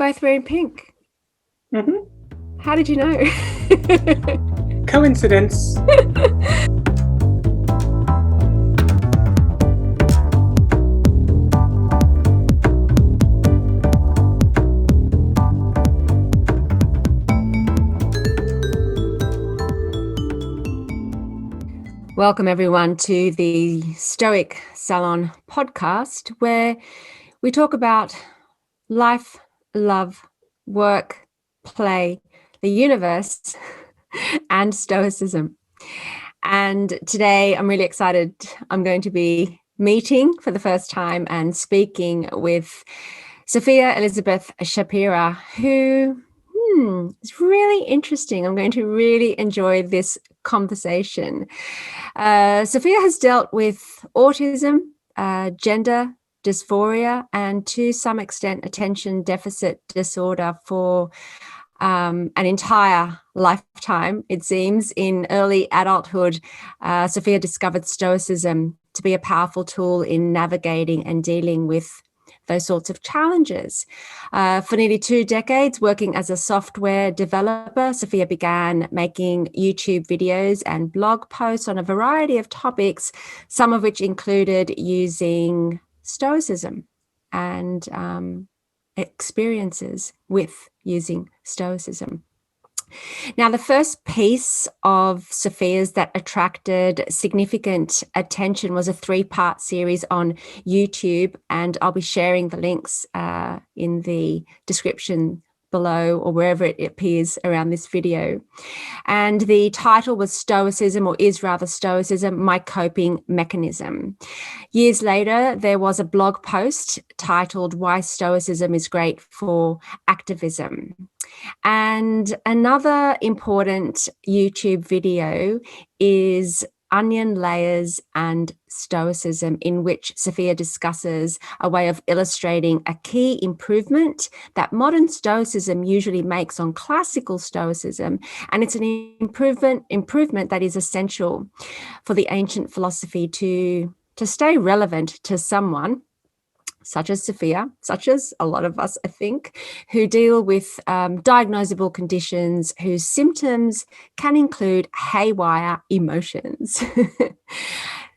both wearing pink. Mm-hmm. How did you know? Coincidence. Welcome everyone to the Stoic Salon podcast, where we talk about life, love, work, play, the universe, and Stoicism. And today I'm really excited. I'm going to be meeting for the first time and speaking with Sophia Elizabeth Shapira, who is really interesting. I'm going to really enjoy this conversation. Sophia has dealt with autism, gender dysphoria, and to some extent attention deficit disorder for an entire lifetime, it seems. In early adulthood, Sophia discovered Stoicism to be a powerful tool in navigating and dealing with those sorts of challenges. For nearly 2 decades, working as a software developer, Sophia began making YouTube videos and blog posts on a variety of topics, some of which included using Stoicism and experiences with using Stoicism. Now, the first piece of Sophia's that attracted significant attention was a 3-part series on YouTube, and I'll be sharing the links in the description below or wherever it appears around this video. And the title was Stoicism, or is rather Stoicism, My Coping Mechanism. Years later, there was a blog post titled Why Stoicism is Great for Activism. And another important YouTube video is Onion, Layers and Stoicism, in which Sophia discusses a way of illustrating a key improvement that modern Stoicism usually makes on classical Stoicism. And it's an improvement that is essential for the ancient philosophy to stay relevant to someone such as Sophia, such as a lot of us, I think, who deal with diagnosable conditions whose symptoms can include haywire emotions.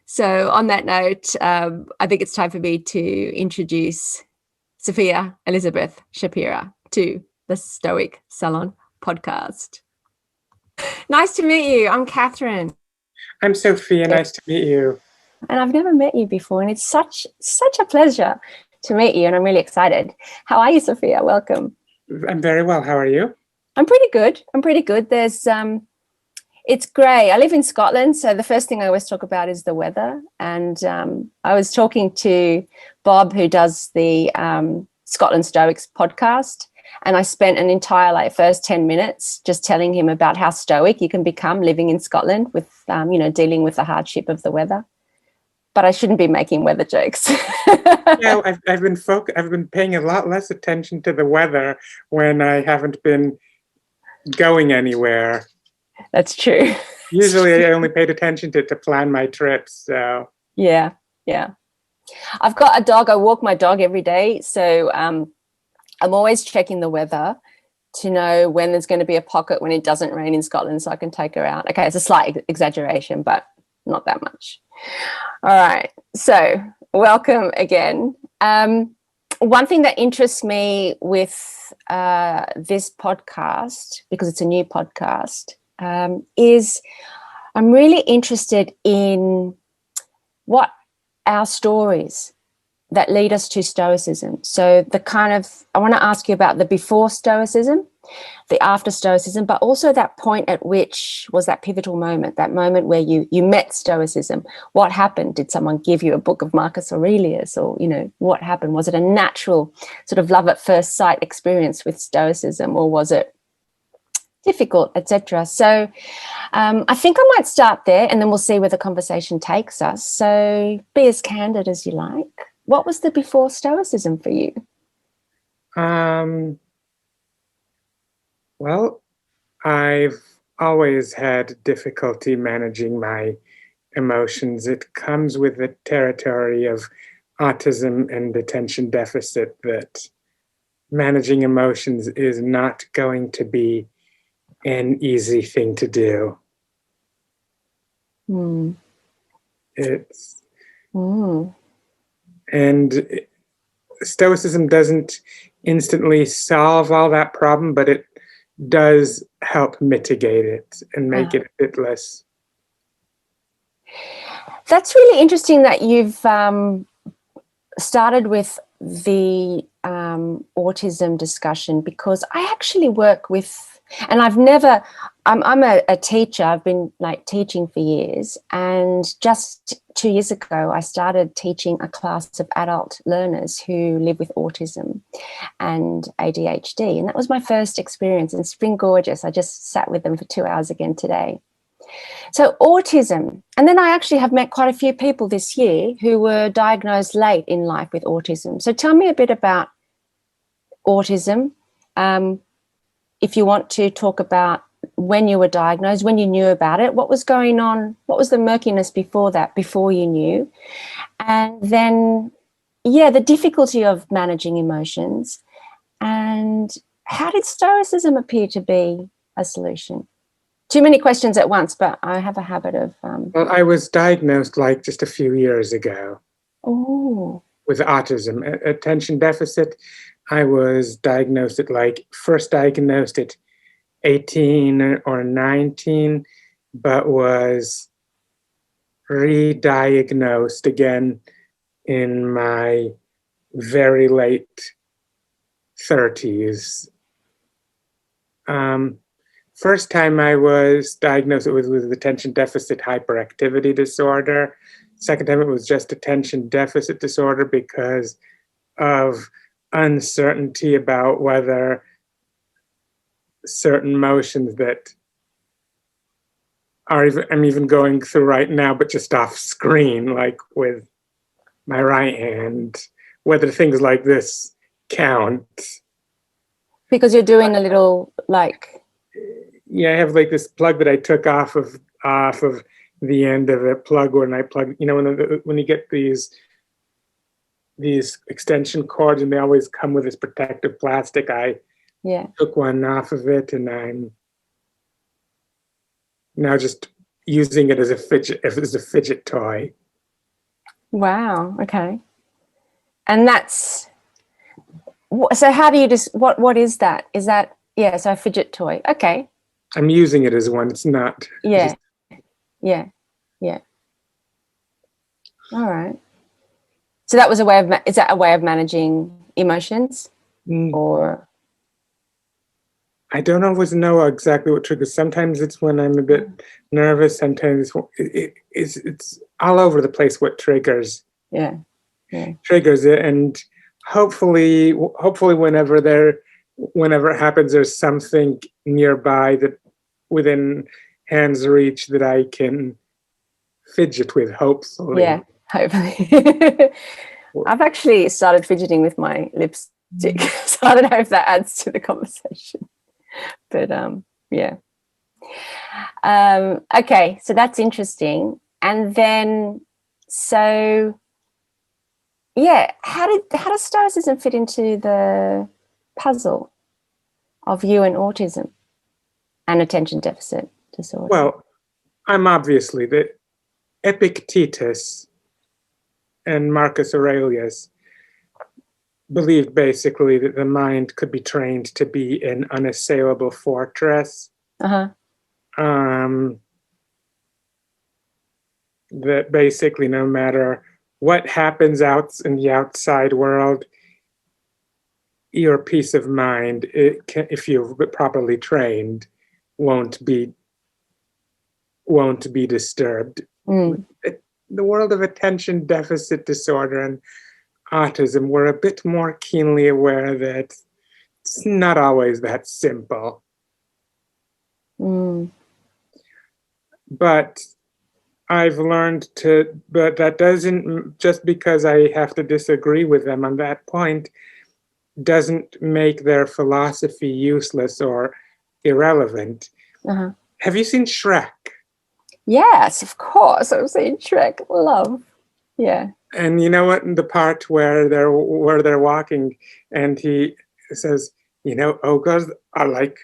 So on that note, I think it's time for me to introduce Sophia Elizabeth Shapira to the Stoic Salon podcast. Nice to meet you. I'm Kathryn. I'm Sophia. Nice to meet you. And I've never met you before, and it's such a pleasure to meet you, and I'm really excited. How are you, Sophia? Welcome. I'm very well. How are you? I'm pretty good. There's it's grey. I live in Scotland, so the first thing I always talk about is the weather. And I was talking to Bob, who does the Scotland Stoics podcast, and I spent an entire first 10 minutes just telling him about how stoic you can become living in Scotland with dealing with the hardship of the weather. But I shouldn't be making weather jokes. Yeah, I've been paying a lot less attention to the weather when I haven't been going anywhere. That's true. Usually I only paid attention to plan my trips. So yeah. I've got a dog. I walk my dog every day. So I'm always checking the weather to know when there's going to be a pocket when it doesn't rain in Scotland so I can take her out. Okay, it's a slight exaggeration, but not that much. All right, so welcome again. One thing that interests me with this podcast, because it's a new podcast, is I'm really interested in what our stories that lead us to Stoicism. So I want to ask you about the before Stoicism, the after Stoicism, but also that point at which was that pivotal moment, that moment where you met Stoicism. What happened? Did someone give you a book of Marcus Aurelius, or, what happened? Was it a natural sort of love at first sight experience with Stoicism, or was it difficult, etc.? So I think I might start there, and then we'll see where the conversation takes us. So be as candid as you like. What was the before Stoicism for you? Well, I've always had difficulty managing my emotions. It comes with the territory of autism and attention deficit that managing emotions is not going to be an easy thing to do. It's and Stoicism doesn't instantly solve all that problem, but it does help mitigate it and make it a bit less. That's really interesting that you've started with the autism discussion, because I actually work with, and I'm a teacher. I've been teaching for years, and just 2 years ago I started teaching a class of adult learners who live with autism and ADHD, and that was my first experience, and it's been gorgeous. I just sat with them for 2 hours again today. So autism, and then I actually have met quite a few people this year who were diagnosed late in life with autism. So tell me a bit about autism. If you want to talk about when you were diagnosed, when you knew about it, what was going on, what was the murkiness before that, before you knew, and then, the difficulty of managing emotions, and how did Stoicism appear to be a solution? Too many questions at once, but I have a habit of... Well, I was diagnosed just a few years ago with autism, attention deficit. I was diagnosed at first diagnosed at 18 or 19, but was re-diagnosed again in my very late 30s. First time I was diagnosed with attention deficit hyperactivity disorder. Second time it was just attention deficit disorder because of uncertainty about whether certain motions that I'm even going through right now, but just off screen, like with my right hand, whether things like this count. Because you're doing a little Yeah, I have this plug that I took off of the end of a plug when I plug. When you get these extension cords, and they always come with this protective plastic. I took one off of it, and I'm now just using it as a fidget toy. Wow. Okay. And that's so. How do you what is that? Is that so a fidget toy? Okay. I'm using it as one. It's not. Yeah. All right. So that was a way of. Is that a way of managing emotions, or? I don't always know exactly what triggers. Sometimes it's when I'm a bit nervous. Sometimes it's all over the place. What triggers? Yeah. Triggers it, and hopefully, whenever it happens, there's something nearby that within hand's reach that I can fidget with. Hopefully. Yeah. Hopefully. I've actually started fidgeting with my lipstick, so I don't know if that adds to the conversation. But okay, so that's interesting. And then how does Stoicism fit into the puzzle of you and autism and attention deficit disorder? Well, I'm obviously the Epictetus and Marcus Aurelius believed basically that the mind could be trained to be an unassailable fortress. That basically no matter what happens out in the outside world, your peace of mind, if you're properly trained, won't be disturbed. The world of attention deficit disorder and autism, we're a bit more keenly aware that it's not always that simple. But I've learned but that doesn't, just because I have to disagree with them on that point, doesn't make their philosophy useless or irrelevant. Have you seen Shrek? Yes, of course. I've seen Shrek. Love. Yeah. And you know what? The part where they're walking, and says, ogres are like,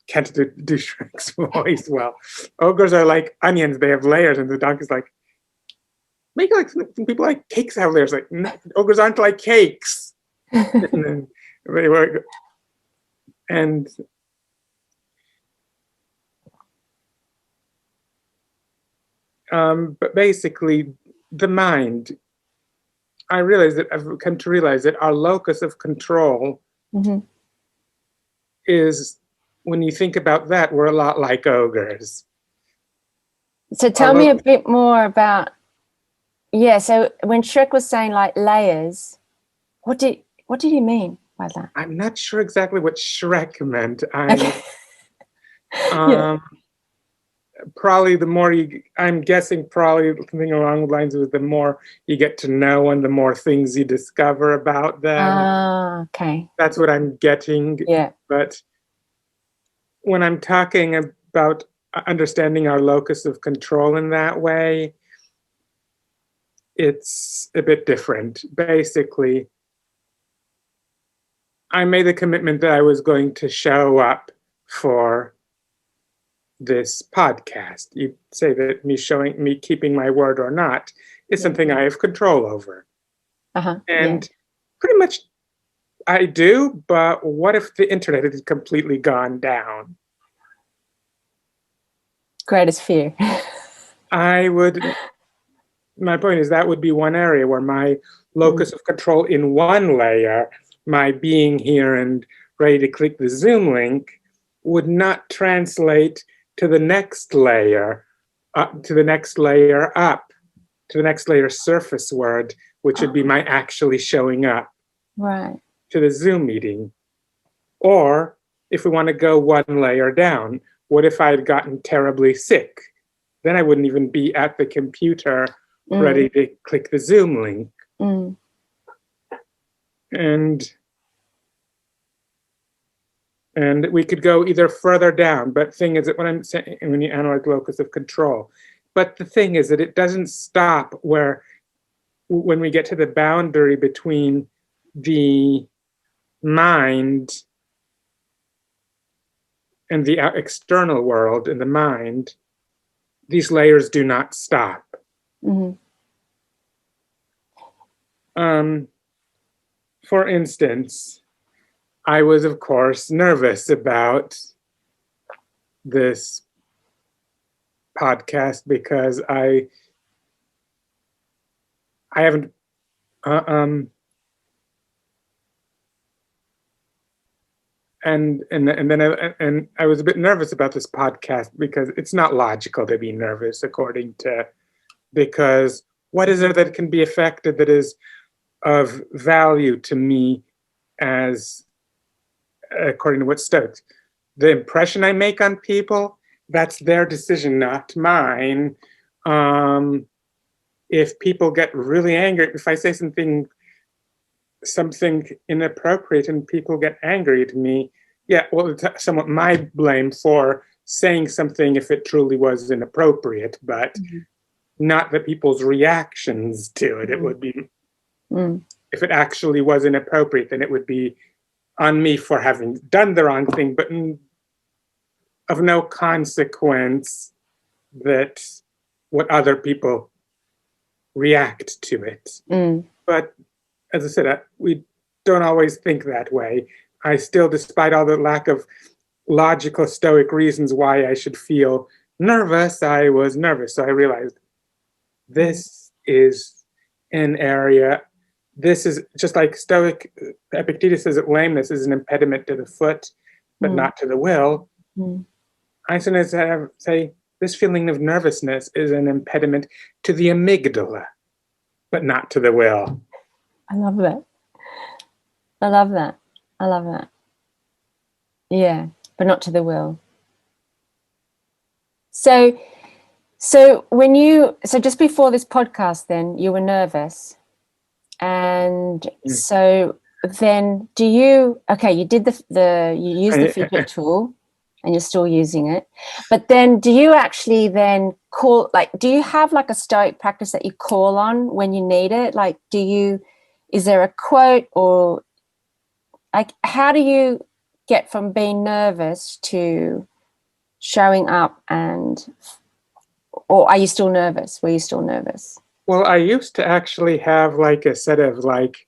can't do Shrek's voice well. Ogres are like onions, they have layers. And the donkey's like, make like people like cakes have layers. Like, no, ogres aren't like cakes. And then they were, and but basically, the mind, I've come to realize that our locus of control is, when you think about that, we're a lot like ogres. So tell me a bit more about, so when Shrek was saying like layers, what did he mean by that? I'm not sure exactly what Shrek meant. Probably the more I'm guessing probably something along the lines of the more you get to know and the more things you discover about them. Okay. That's what I'm getting. Yeah. But when I'm talking about understanding our locus of control in that way, it's a bit different. Basically, I made the commitment that I was going to show up for this podcast. You say that me keeping my word or not is something I have control over. And pretty much I do, but what if the internet had completely gone down? Greatest fear. My point is that would be one area where my locus of control in one layer, my being here and ready to click the Zoom link, would not translate to the next layer, to the next layer up, to the next layer surface word, which would be my actually showing up to the Zoom meeting. Or if we want to go one layer down, what if I had gotten terribly sick? Then I wouldn't even be at the computer ready to click the Zoom link. And we could go either further down, but the thing is that when you analyze locus of control, but the thing is that it doesn't stop when we get to the boundary between the mind and the external world and the mind, these layers do not stop. For instance, I was, of course, nervous about this podcast because I haven't and then I was a bit nervous about this podcast because it's not logical to be nervous because what is there that can be affected that is of value to me as according to what Stoics? The impression I make on people, that's their decision, not mine. If people get really angry, if I say something inappropriate and people get angry at me, it's somewhat my blame for saying something if it truly was inappropriate, but not the people's reactions to it. It would be, if it actually was inappropriate, then it would be on me for having done the wrong thing, but of no consequence that what other people react to it. But as I said, we don't always think that way. I still, despite all the lack of logical Stoic reasons why I should feel nervous, I was nervous. So I realized this is an area. This is just like Stoic Epictetus says that lameness is an impediment to the foot, but not to the will. I sometimes say this feeling of nervousness is an impediment to the amygdala, but not to the will. I love that. I love that. I love that. Yeah, but not to the will. So just before this podcast, then you were nervous. And so then you did you used the fidget tool and you're still using it. But then do you actually then do you have like a Stoic practice that you call on when you need it? Like, is there a quote or like, how do you get from being nervous to showing up or are you still nervous? Were you still nervous? Well, I used to actually have like a set of like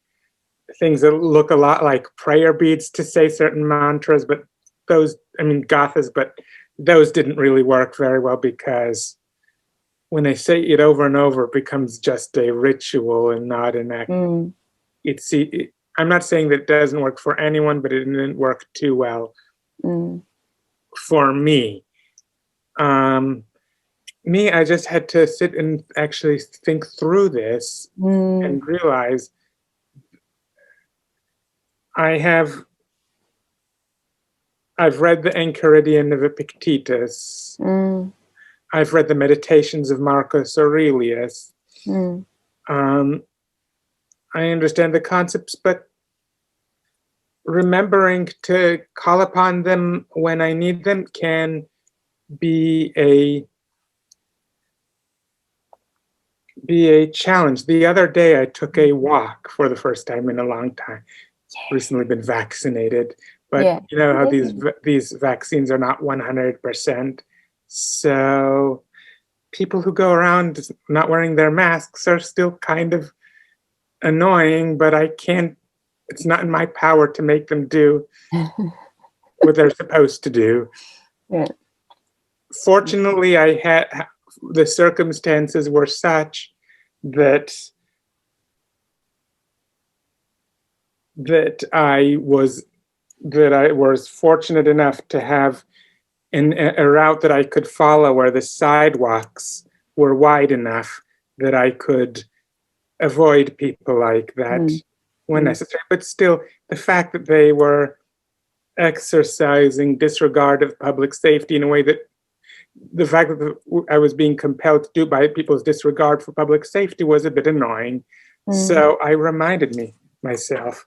things that look a lot like prayer beads to say certain mantras, but those, I mean, gathas, but those didn't really work very well because when they say it over and over, it becomes just a ritual and not an act. I'm not saying that it doesn't work for anyone, but it didn't work too well for me. I just had to sit and actually think through this and realize I've read the Enchiridion of Epictetus. I've read the Meditations of Marcus Aurelius. I understand the concepts, but remembering to call upon them when I need them can be a challenge. The other day, I took a walk for the first time in a long time. Recently been vaccinated, but you know how these vaccines are not 100%. So people who go around not wearing their masks are still kind of annoying, but I can't, it's not in my power to make them do what they're supposed to do. Fortunately, the circumstances were such that I was fortunate enough to have a route that I could follow where the sidewalks were wide enough that I could avoid people like that when necessary. But still, the fact that they were exercising disregard of public safety in a way that the fact that I was being compelled to do by people's disregard for public safety was a bit annoying. So I reminded myself,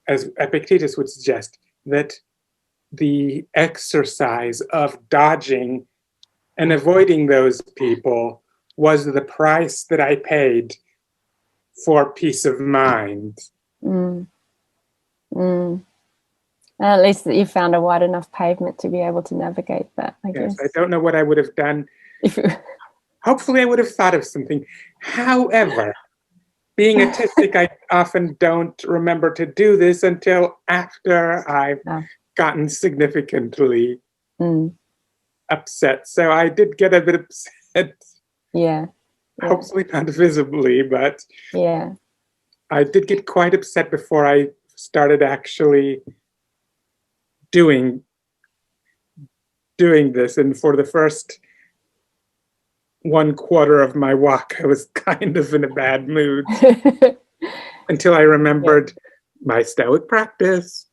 as Epictetus would suggest, that the exercise of dodging and avoiding those people was the price that I paid for peace of mind. At least that you found a wide enough pavement to be able to navigate that, I guess. I don't know what I would have done. Hopefully I would have thought of something. However, being autistic, I often don't remember to do this until after I've gotten significantly upset. So I did get a bit upset. Hopefully not visibly, but I did get quite upset before I started actually doing this. And for the first 1/4 of my walk, I was kind of in a bad mood until I remembered my Stoic practice.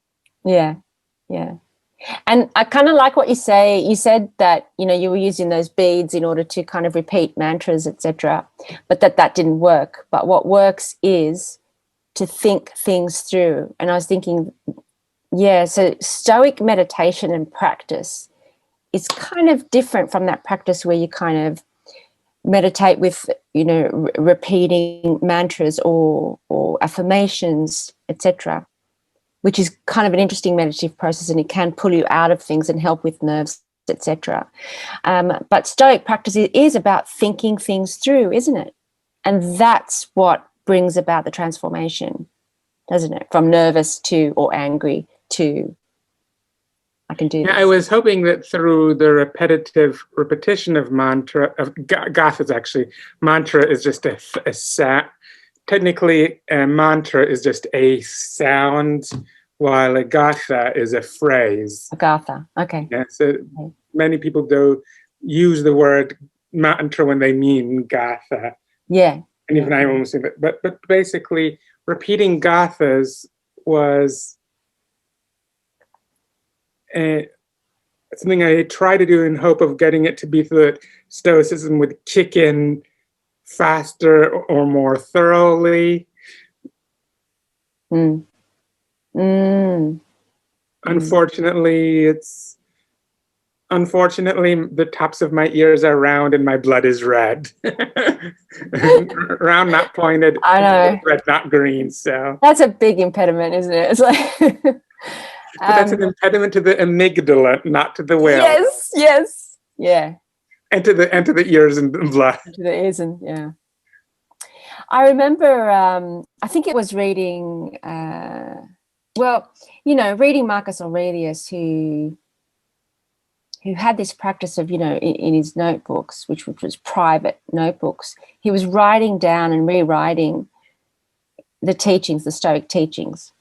And I kind of like what you say. You said that, you know, you were using those beads in order to kind of repeat mantras, etc., but that didn't work. But what works is to think things through. And I was thinking, so Stoic meditation and practice is kind of different from that practice where you kind of meditate with, you know, repeating mantras or affirmations, etc., which is kind of an interesting meditative process, and it can pull you out of things and help with nerves, etc. But Stoic practice is about thinking things through, isn't it? And that's what brings about the transformation, doesn't it? From nervous to, or angry to, I can do this. I was hoping that through the repetition of gathas, actually, mantra is just a sound. Technically, a mantra is just a sound, while a gatha is a phrase. A gatha, okay. So many people do use the word mantra when they mean gatha. And even I almost think that. But basically, repeating gathas was something I try to do in hope of getting it to be so that Stoicism would kick in faster or more thoroughly. Unfortunately, Unfortunately, the tops of my ears are round and my blood is red. Round, not pointed. I know. Red, not green. So That's a big impediment, isn't it? It's like, but that's an impediment to the amygdala, not to the will. yes, yes, yeah, And to the ears and the blood. to the ears and yeah. I remember, I think it was reading, reading Marcus Aurelius, who had this practice of, in his notebooks, which was private notebooks, he was writing down and rewriting the teachings, the Stoic teachings.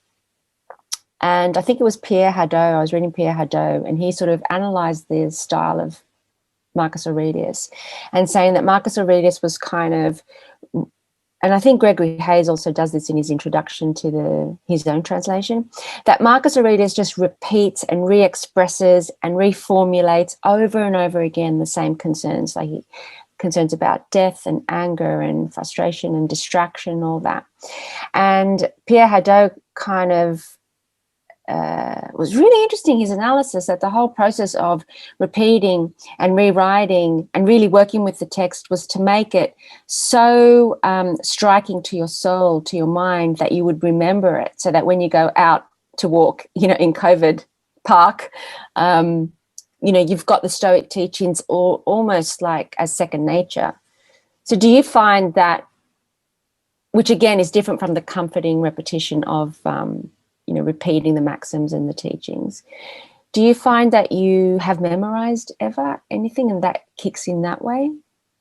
And I think it was Pierre Hadot, I was reading Pierre Hadot, and he sort of analysed the style of Marcus Aurelius and saying that Marcus Aurelius was kind of, and I think Gregory Hayes also does this in his introduction to his own translation, that Marcus Aurelius just repeats and re-expresses and reformulates over and over again the same concerns, like concerns about death and anger and frustration and distraction, all that. And Pierre Hadot kind of was really interesting, his analysis, that the whole process of repeating and rewriting and really working with the text was to make it so striking to your soul, to your mind, that you would remember it, so that when you go out to walk, in COVID Park, you've got the Stoic teachings almost like as second nature. So do you find that, which again is different from the comforting repetition of repeating the maxims and the teachings, do you find that you have memorized ever anything and that kicks in that way?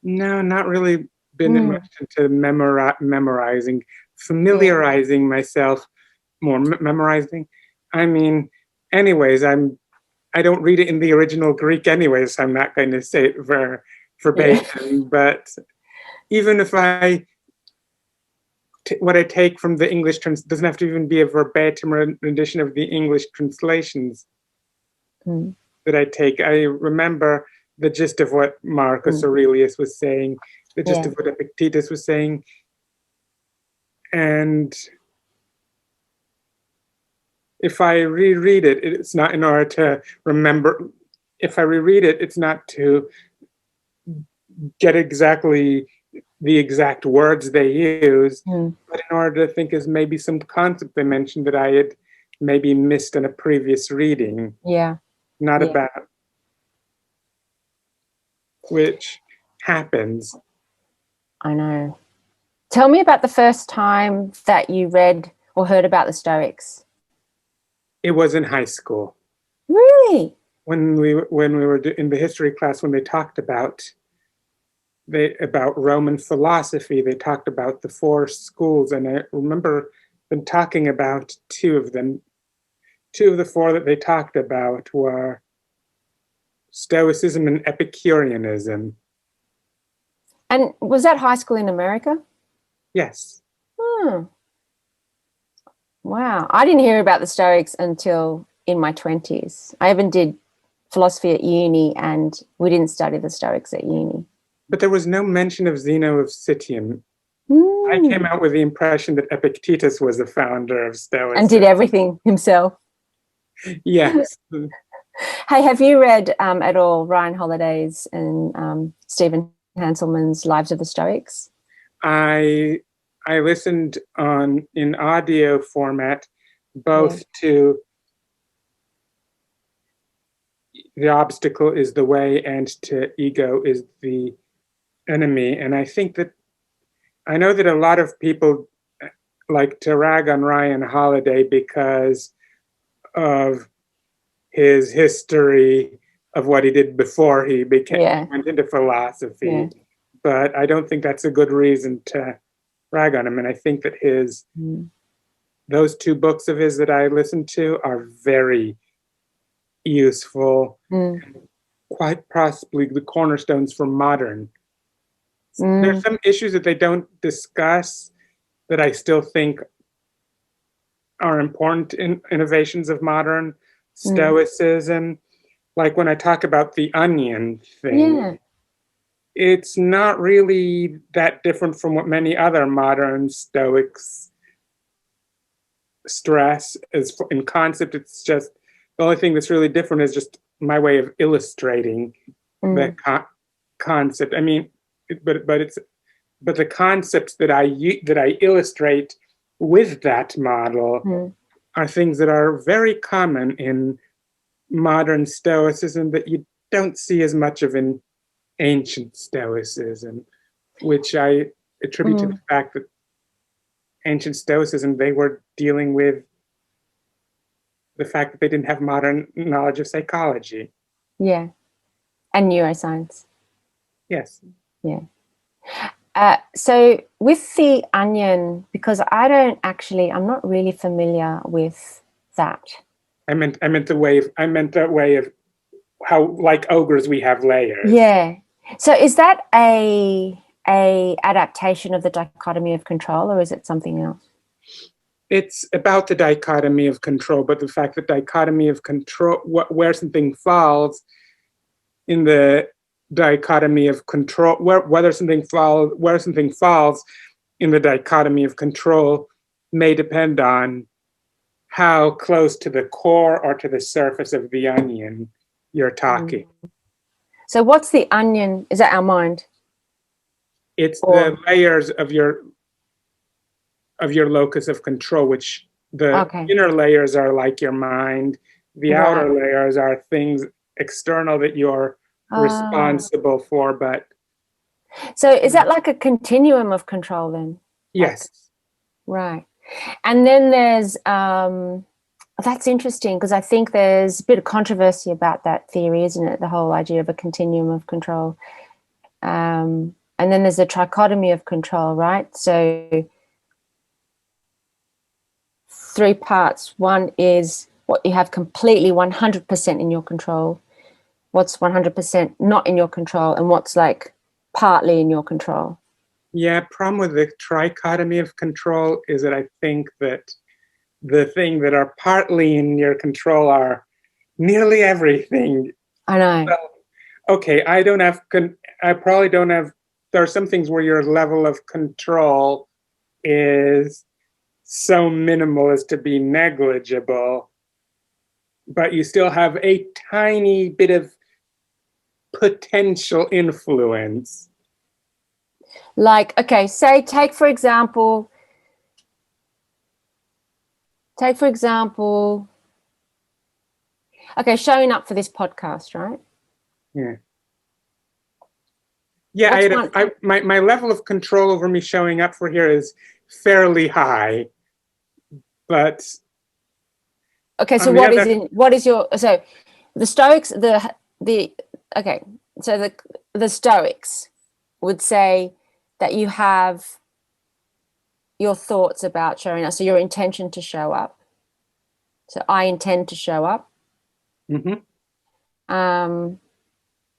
No, not really been much into memorizing, familiarizing myself more, memorizing. I mean, anyways, I don't read it in the original Greek anyways, so I'm not going to say it verbatim, but even if what I take from the English doesn't have to even be a verbatim rendition of the English translations that I take. I remember the gist of what Marcus Aurelius was saying, the gist of what Epictetus was saying. And if I reread it, it's not in order to remember. If I reread it, it's not to get exactly the exact words they use, but in order to think as maybe some concept they mentioned that I had maybe missed in a previous reading. Yeah. Not about, which happens. I know. Tell me about the first time that you read or heard about the Stoics. It was in high school. Really? When we were in the history class, when they talked about Roman philosophy, they talked about the 4 schools, and I remember them talking about 2 of them. 2 of the 4 that they talked about were Stoicism and Epicureanism. And was that high school in America? Yes. Wow. I didn't hear about the Stoics until in my 20s. I even did philosophy at uni, and we didn't study the Stoics at uni. But there was no mention of Zeno of Citium. I came out with the impression that Epictetus was the founder of Stoicism. And did everything himself. Yes. Hey, have you read at all Ryan Holiday's and Stephen Hanselman's Lives of the Stoics? I listened in audio format, both to The Obstacle is the Way and to Ego is the Enemy. And I know that a lot of people like to rag on Ryan Holiday because of his history of what he did before he went into philosophy. Yeah. But I don't think that's a good reason to rag on him. And I think that those 2 books of his that I listened to are very useful, quite possibly the cornerstones for modern. There's some issues that they don't discuss that I still think are important innovations of modern Stoicism. Like when I talk about the onion thing, it's not really that different from what many other modern Stoics stress. As in concept, it's just the only thing that's really different is just my way of illustrating the concept. I mean, but the concepts that I illustrate with that model are things that are very common in modern Stoicism that you don't see as much of in ancient Stoicism, which I attribute to the fact that ancient Stoicism, they were dealing with the fact that they didn't have modern knowledge of psychology. Yeah. And neuroscience. Yes. Yeah. So with the onion, because I'm not really familiar with that. I meant that way of how, like ogres, we have layers. Yeah. So is that a adaptation of the dichotomy of control, or is it something else? It's about the dichotomy of control, but the fact that dichotomy of control, where something falls in the dichotomy of control, where something falls in the dichotomy of control may depend on how close to the core or to the surface of the onion you're talking. So what's the onion? Is that our mind? It's the layers of your locus of control, which the inner layers are like your mind. The outer layers are things external that you're responsible for. But so is that like a continuum of control then? Yes. Right. And then there's that's interesting, because I think there's a bit of controversy about that theory, isn't it? The whole idea of a continuum of control. And then there's a trichotomy of control, right? So 3 parts. One is what you have completely 100% in your control, what's 100% not in your control, and what's like partly in your control. Yeah, problem with the trichotomy of control is that I think that the thing that are partly in your control are nearly everything. I know. So, okay, I probably don't have, there are some things where your level of control is so minimal as to be negligible, but you still have a tiny bit of potential influence. Like, okay, say, take for example, okay, showing up for this podcast, right? Yeah. Yeah, my level of control over me showing up for here is fairly high, but okay. So so the Stoics, the Stoics would say that you have your thoughts about showing up, so your intention to show up. So I intend to show up.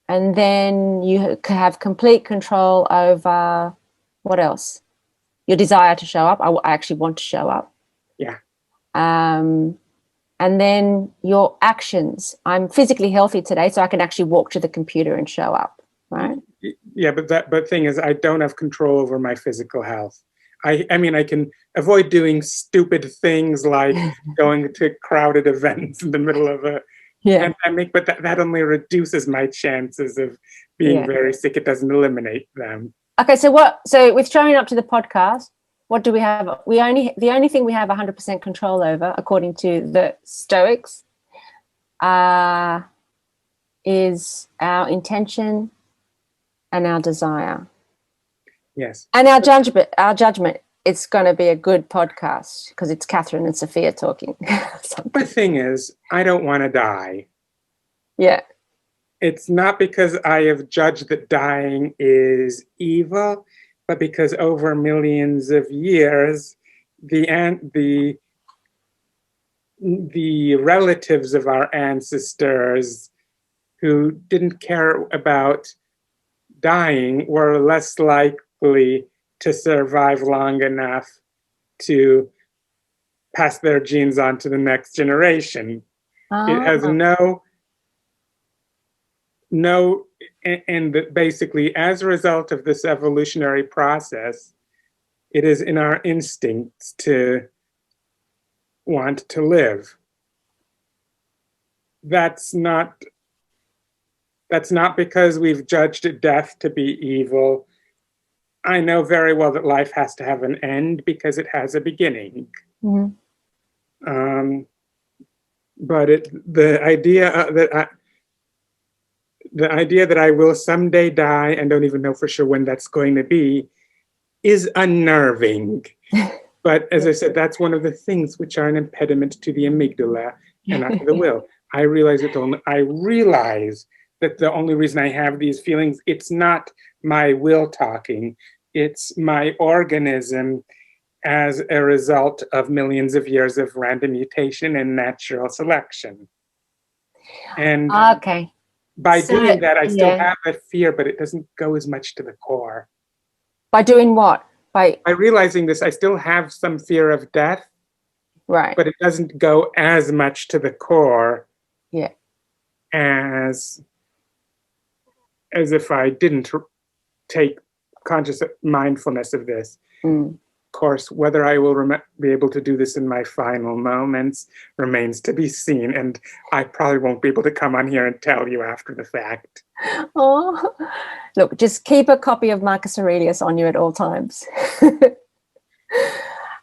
And then you have complete control over what else? Your desire to show up. I actually want to show up. Yeah. And then your actions. I'm physically healthy today, so I can actually walk to the computer and show up, right? Yeah, but thing is, I don't have control over my physical health. I mean, I can avoid doing stupid things like going to crowded events in the middle of a pandemic, but that only reduces my chances of being very sick. It doesn't eliminate them. Okay, so with showing up to the podcast, what do we have? The only thing we have 100% control over, according to the Stoics, is our intention and our desire. Yes. And our judgment. It's going to be a good podcast because it's Kathryn and Sophia talking. The thing is, I don't want to die. Yeah. It's not because I have judged that dying is evil, but because over millions of years, the relatives of our ancestors who didn't care about dying were less likely to survive long enough to pass their genes on to the next generation. It has and basically, as a result of this evolutionary process, it is in our instincts to want to live. That's not That's not because we've judged death to be evil. I know very well that life has to have an end because it has a beginning. Mm-hmm. But the idea that I will someday die and don't even know for sure when that's going to be is unnerving. But as I said, that's one of the things which are an impediment to the amygdala and not to the will. I realize that the only reason I have these feelings, it's not my will talking, it's my organism as a result of millions of years of random mutation and natural selection. And Okay. by So, doing that, I still yeah. have that fear, but it doesn't go as much to the core. By doing what? By realizing this, I still have some fear of death, Right. but it doesn't go as much to the core, Yeah, as if I didn't take conscious mindfulness of this. Of course, whether I will be able to do this in my final moments remains to be seen, and I probably won't be able to come on here and tell you after the fact. Oh, look, just keep a copy of Marcus Aurelius on you at all times.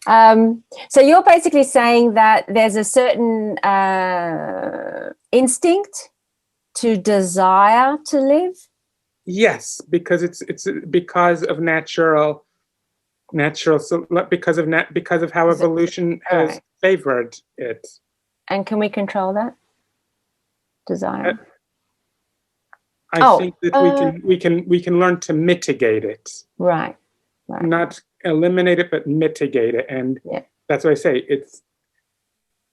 So you're basically saying that there's a certain instinct to desire to live? Yes, because it's because of natural because of how evolution has favored it. And can we control that desire? I think that we can learn to mitigate it. Right. Not eliminate it, but mitigate it. And that's what I say.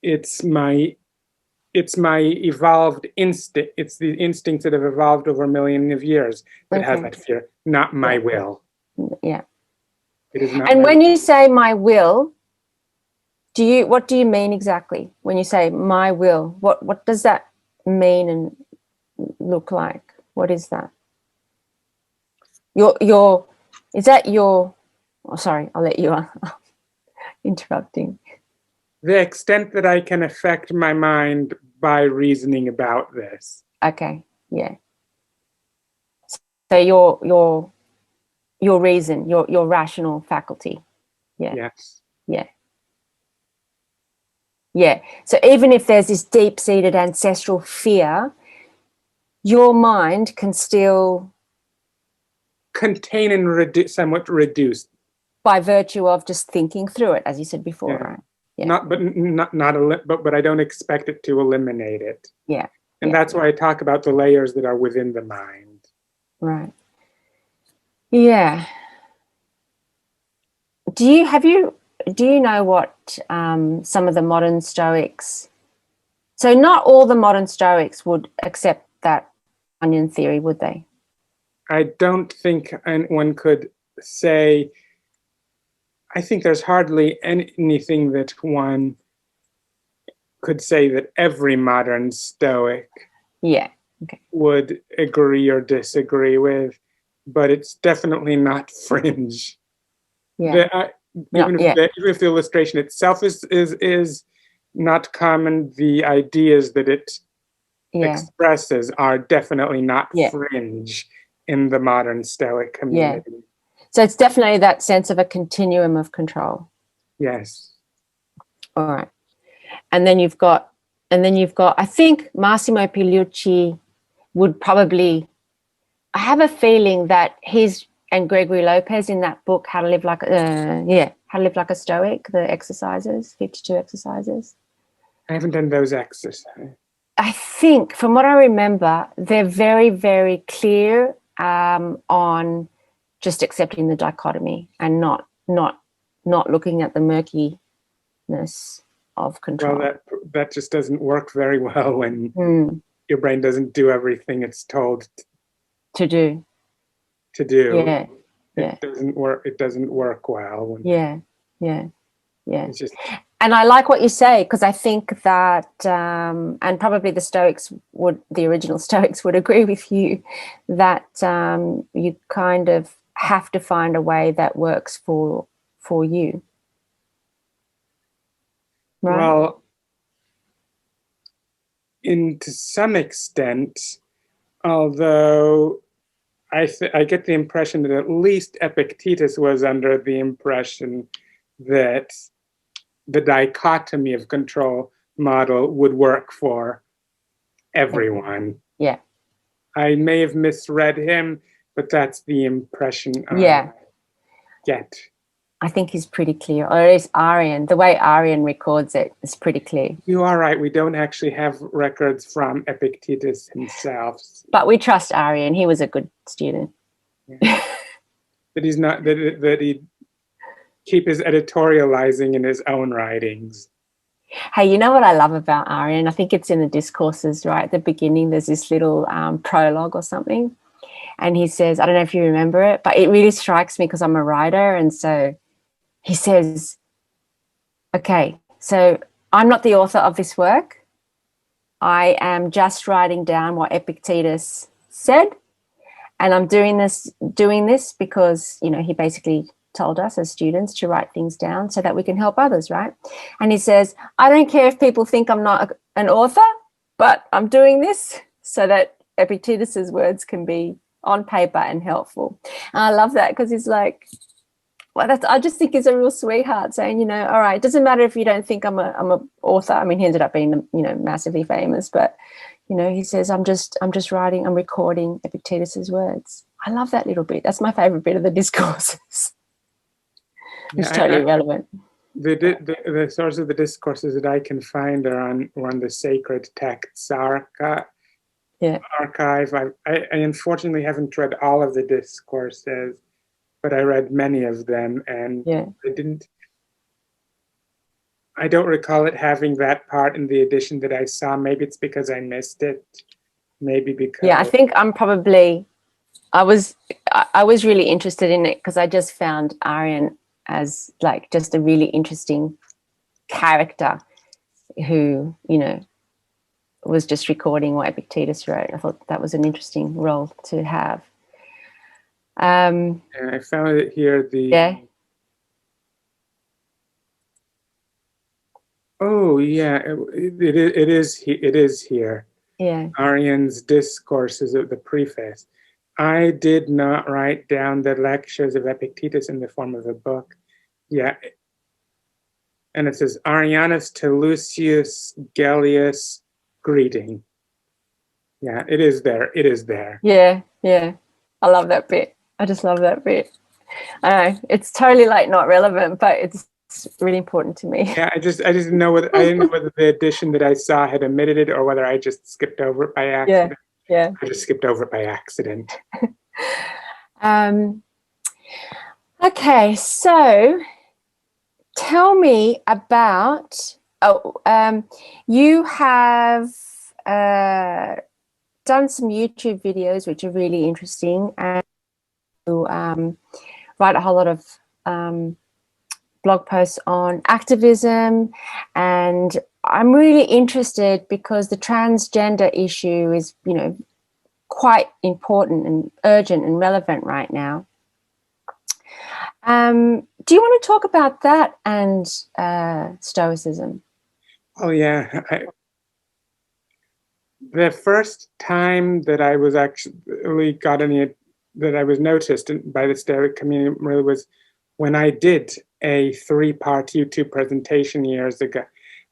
It's my evolved instinct. It's the instincts that have evolved over a million of years that has that fear, not my will. Yeah. It is not. And when you say my will, what do you mean exactly when you say my will? What does that mean and look like? What is that? Is that your? Oh, sorry, I'll let you interrupting. The extent that I can affect my mind by reasoning about this. Okay. Yeah. So your reason, your rational faculty. Yeah. Yes. Yeah. Yeah. So even if there's this deep-seated ancestral fear, your mind can still contain and somewhat reduce by virtue of just thinking through it, as you said before, right? Yeah. But I don't expect it to eliminate it. Yeah. And that's why I talk about the layers that are within the mind. Right. Yeah. Do you know what some of the modern Stoics? So not all the modern Stoics would accept that onion theory, would they? I don't think one could say. I think there's hardly anything that one could say that every modern Stoic would agree or disagree with, but it's definitely not fringe. Yeah. Even if the illustration itself is not common, the ideas that it expresses are definitely not fringe in the modern Stoic community. Yeah. So it's definitely that sense of a continuum of control. Yes. All right. And then you've got, I think Massimo Pigliucci would probably, I have a feeling that and Gregory Lopez in that book, How to Live Like a Stoic, the exercises, 52 exercises. I haven't done those exercises. I think from what I remember, they're very, very clear on just accepting the dichotomy and not looking at the murkiness of control. Well, that just doesn't work very well when your brain doesn't do everything it's told to do. Yeah. It doesn't work. It doesn't work well. Yeah. It's just... And I like what you say, because I think that, and probably the original Stoics would agree with you, that you kind of have to find a way that works for you. Right? Well, to some extent, Although I get the impression that at least Epictetus was under the impression that the dichotomy of control model would work for everyone. Yeah. I may have misread him, but that's the impression Yeah. I get. I think he's pretty clear, or at least Arian. The way Arian records it is pretty clear. You are right. We don't actually have records from Epictetus himself. But we trust Arian. He was a good student. Yeah. That he's not, that he'd keep his editorializing in his own writings. Hey, you know what I love about Arian? I think it's in the discourses, right? At the beginning, there's this little prologue or something. And he says, I don't know if you remember it, but it really strikes me because I'm a writer. And so he says, okay, so I'm not the author of this work. I am just writing down what Epictetus said. And I'm doing this because, you know, he basically told us as students to write things down so that we can help others, right? And he says, I don't care if people think I'm not an author, but I'm doing this so that Epictetus's words can be on paper and helpful. And I love that because he's like, well, I just think he's a real sweetheart saying, you know, all right, it doesn't matter if you don't think I'm a author. I mean, he ended up being, you know, massively famous, but, you know, he says, I'm just writing, I'm recording Epictetus's words. I love that little bit. That's my favorite bit of the discourses. It's totally relevant. The source of the discourses that I can find are on the sacred texts archive. I unfortunately haven't read all of the discourses, but I read many of them, and I don't recall it having that part in the edition that I saw. Maybe it's because I missed it. Maybe because I think I was really interested in it because I just found Arian as like just a really interesting character who, you know, was just recording what Epictetus wrote. I thought that was an interesting role to have. And I found it here. Oh yeah, it is here. Yeah. Arian's discourses of the preface. I did not write down the lectures of Epictetus in the form of a book. Yeah. And it says, Arianus to Lucius Gellius, greeting. Yeah, it is there. It is there. Yeah. I love that bit. I just love that bit. I know it's totally like not relevant, but it's really important to me. Yeah, I didn't know whether the edition that I saw had omitted it or whether I just skipped over it by accident. Yeah. I just skipped over it by accident. Okay, so tell me about. You have done some YouTube videos which are really interesting, and you write a whole lot of blog posts on activism, and I'm really interested because the transgender issue is, you know, quite important and urgent and relevant right now. Do you want to talk about that and Stoicism? Oh yeah, the first time that I was actually that I was noticed by the Stoic community really was when I did a 3-part YouTube presentation years ago.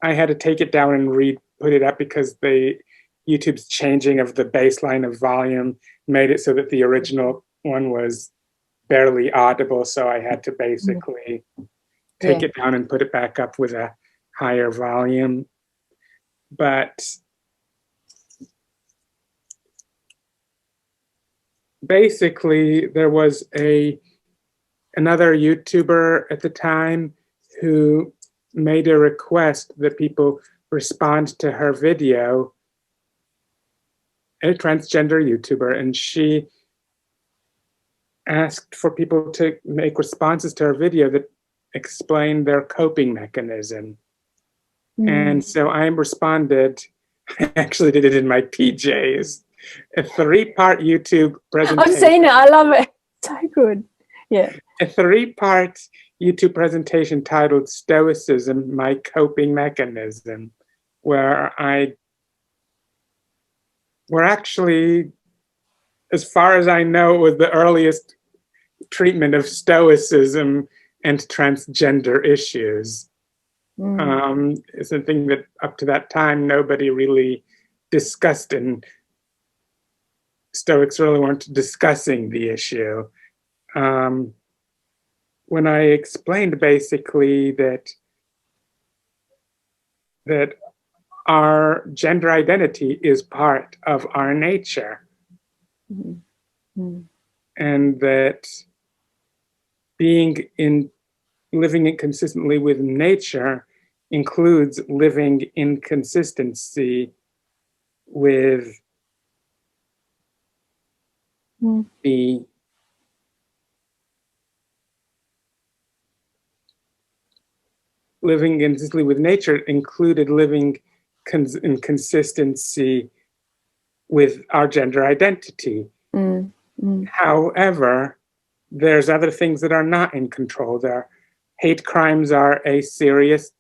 I had to take it down and put it up because YouTube's changing of the baseline of volume made it so that the original one was barely audible. So I had to basically take it down and put it back up with a higher volume. But basically, there was another YouTuber at the time who made a request that people respond to her video, a transgender YouTuber, and she asked for people to make responses to her video that explained their coping mechanism. And so I responded, I actually did it in my PJs, a 3-part YouTube presentation. I'm saying it, I love it. So good. Yeah. A 3-part YouTube presentation titled Stoicism, My Coping Mechanism, where actually as far as I know, it was the earliest treatment of Stoicism and transgender issues. It's a thing that up to that time nobody really discussed, and Stoics really weren't discussing the issue. When I explained basically that our gender identity is part of our nature, and that living inconsistently with nature includes living in consistency with the living consistently with nature included living in consistency with our gender identity. However, there's other things that are not in control. Hate crimes are a serious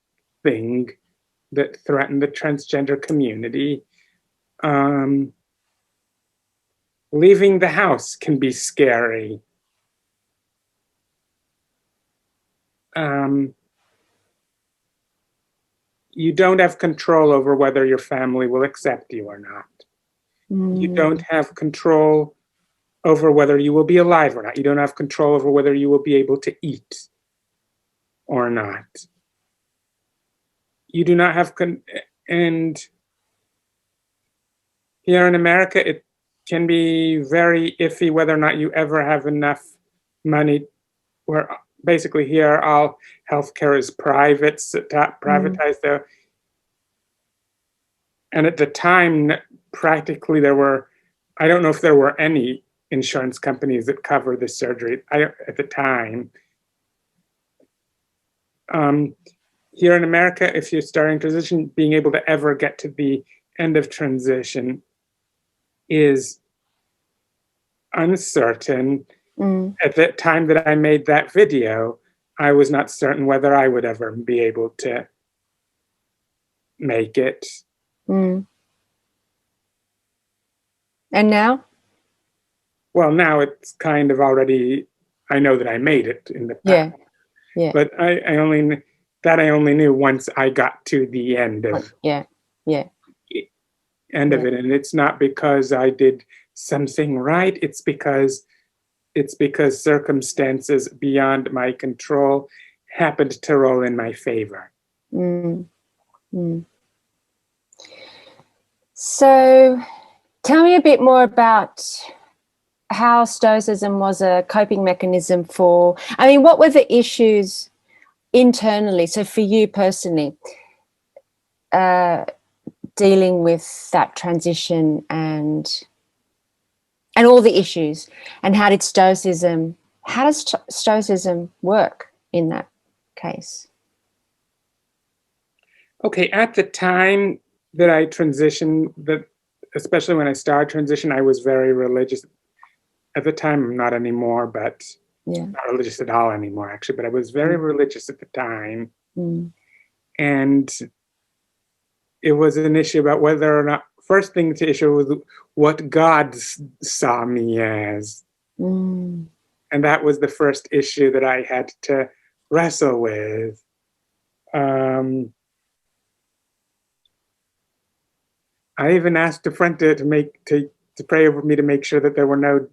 thing that threaten the transgender community. Leaving the house can be scary. You don't have control over whether your family will accept you or not. You don't have control over whether you will be alive or not. You don't have control over whether you will be able to eat or not. You do not have and here in America, it can be very iffy whether or not you ever have enough money, where basically here all healthcare is privatized there. And at the time, practically I don't know if there were any insurance companies that cover the surgery at the time. Here in America, if you're starting transition, being able to ever get to the end of transition is uncertain. At the time that I made that video, I was not certain whether I would ever be able to make it. And now? Well, now it's kind of already, I know that I made it in the past. Yeah. But I only knew once I got to the end of end of it. And it's not because I did something right. It's because circumstances beyond my control happened to roll in my favor. So tell me a bit more about how Stoicism was a coping mechanism what were the issues internally? So for you personally, dealing with that transition and all the issues, and how does Stoicism work in that case? Okay, at the time that I transitioned, especially when I started transition, I was very religious. At the time, I'm not anymore, but not religious at all anymore, actually. But I was very religious at the time. And it was an issue about whether or not, first thing to issue was what God saw me as. And that was the first issue that I had to wrestle with. I even asked a friend to pray over me to make sure that there were no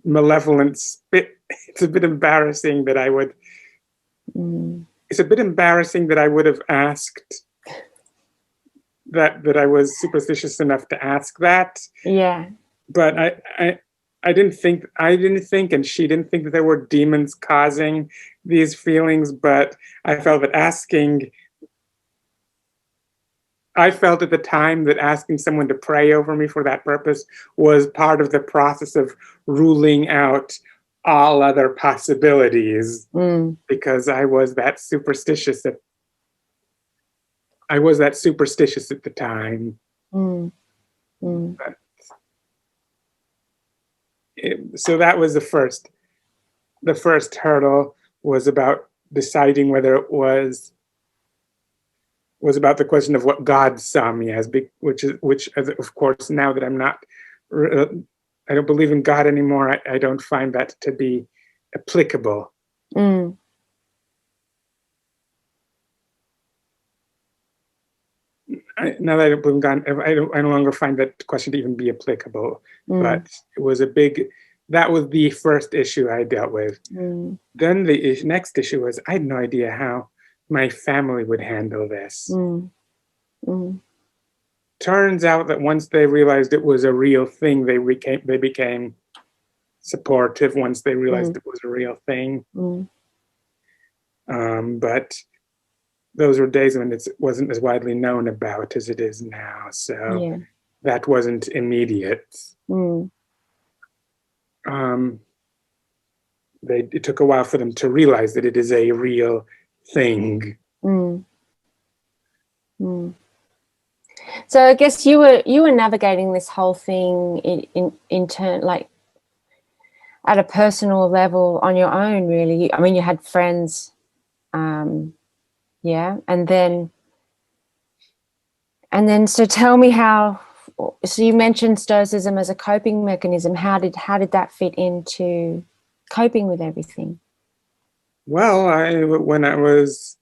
malevolent It's a bit embarrassing that I would. It's a bit embarrassing that I would have asked that I was superstitious enough to ask that. Yeah. But I didn't think, and she didn't think that there were demons causing these feelings. But I felt at the time that asking someone to pray over me for that purpose was part of the process of ruling out all other possibilities, because I was that superstitious at the time. So that was the first hurdle, was about deciding whether it was about the question of what God saw me as, which of course, now that I'm not I don't believe in God anymore, I don't find that to be applicable. Mm. Now that I don't believe in God, I no longer find that question to even be applicable. But it was that was the first issue I dealt with. Then the next issue was I had no idea how my family would handle this. Turns out that once they realized it was a real thing, they became supportive once they realized it was a real thing. But those were days when it wasn't as widely known about as it is now. So that wasn't immediate. It took a while for them to realize that it is a real thing. So I guess you were navigating this whole thing in turn, like at a personal level on your own, really. I mean, you had friends, and then so tell me how. So you mentioned Stoicism as a coping mechanism. How did that fit into coping with everything? Well, when I was,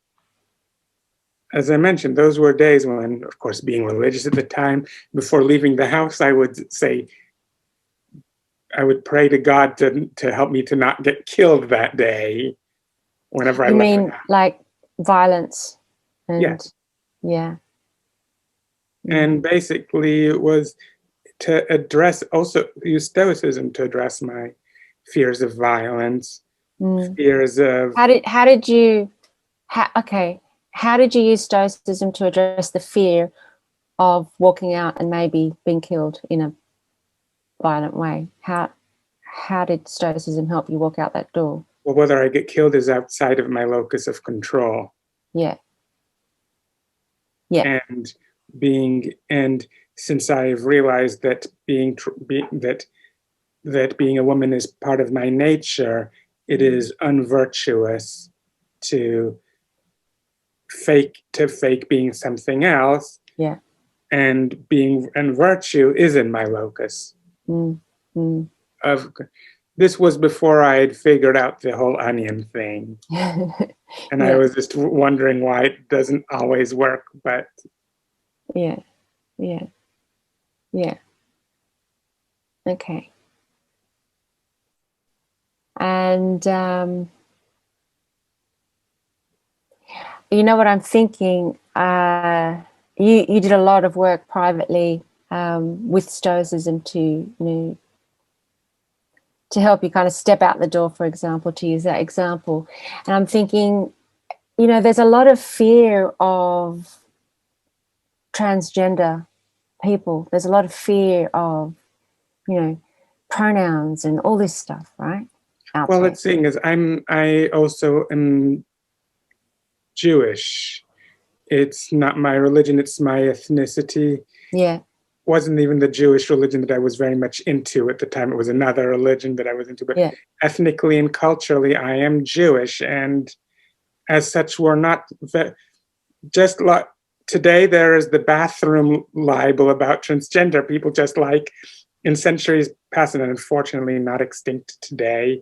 as I mentioned, those were days when, of course, being religious at the time, before leaving the house, I would pray to God to help me to not get killed that day. Whenever I left the house. You mean like violence? Yes. Yeah. And basically it was to use Stoicism to address my fears of violence, fears of... How did you use Stoicism to address the fear of walking out and maybe being killed in a violent way? How did Stoicism help you walk out that door? Well, whether I get killed is outside of my locus of control. Yeah. And since I've realized that being a woman is part of my nature, it is unvirtuous to fake being something else. Yeah. And virtue is in my locus. This was before I had figured out the whole onion thing. And I was just wondering why it doesn't always work, but... Yeah. Okay. And you know what I'm thinking? You did a lot of work privately with Stoicism to help you kind of step out the door, for example, to use that example. And I'm thinking, there's a lot of fear of transgender people. There's a lot of fear of, pronouns and all this stuff, right? Well, the thing is, I also am Jewish. It's not my religion, it's my ethnicity. Yeah. Wasn't even the Jewish religion that I was very much into at the time. It was another religion that I was into. But ethnically and culturally, I am Jewish. And as such, we're not just like today, there is the bathroom libel about transgender people, just like in centuries past, and unfortunately not extinct today.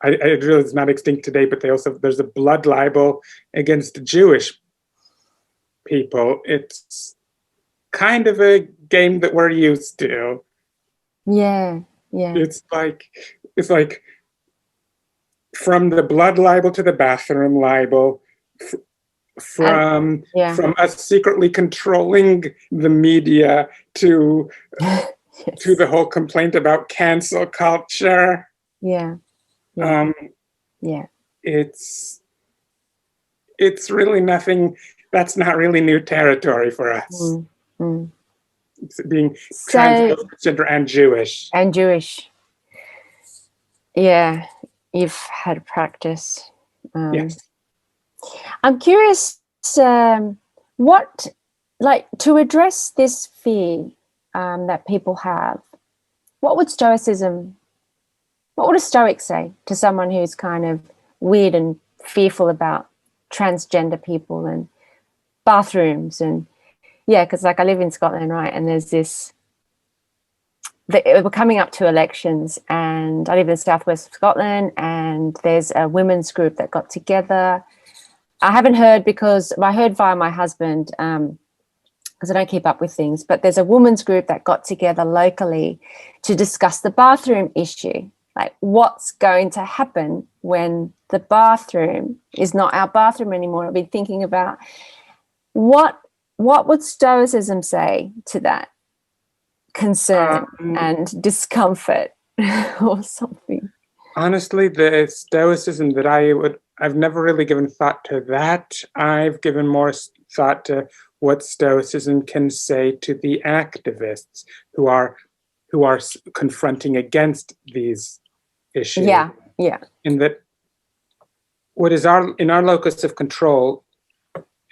I realize it's not extinct today, but there's a blood libel against Jewish people. It's kind of a game that we're used to. Yeah. It's like from the blood libel to the bathroom libel, from us secretly controlling the media to the whole complaint about cancel culture. It's really nothing. That's not really new territory for us. Being transgender and Jewish. Yeah, you've had practice. Yes. I'm curious, to address this fear that people have, what would a Stoic say to someone who's kind of weird and fearful about transgender people and bathrooms? And because I live in Scotland, right, and there's we're coming up to elections, and I live in the southwest of Scotland, and there's a women's group that got together. I haven't heard because I heard via my husband, because I don't keep up with things, but there's a women's group that got together locally to discuss the bathroom issue. Like, what's going to happen when the bathroom is not our bathroom anymore? I've been thinking about what would Stoicism say to that concern and discomfort or something? Honestly, the Stoicism that I've never really given thought to that. I've given more thought to what Stoicism can say to the activists who are confronting against these issues. Yeah. In that, what is in our locus of control,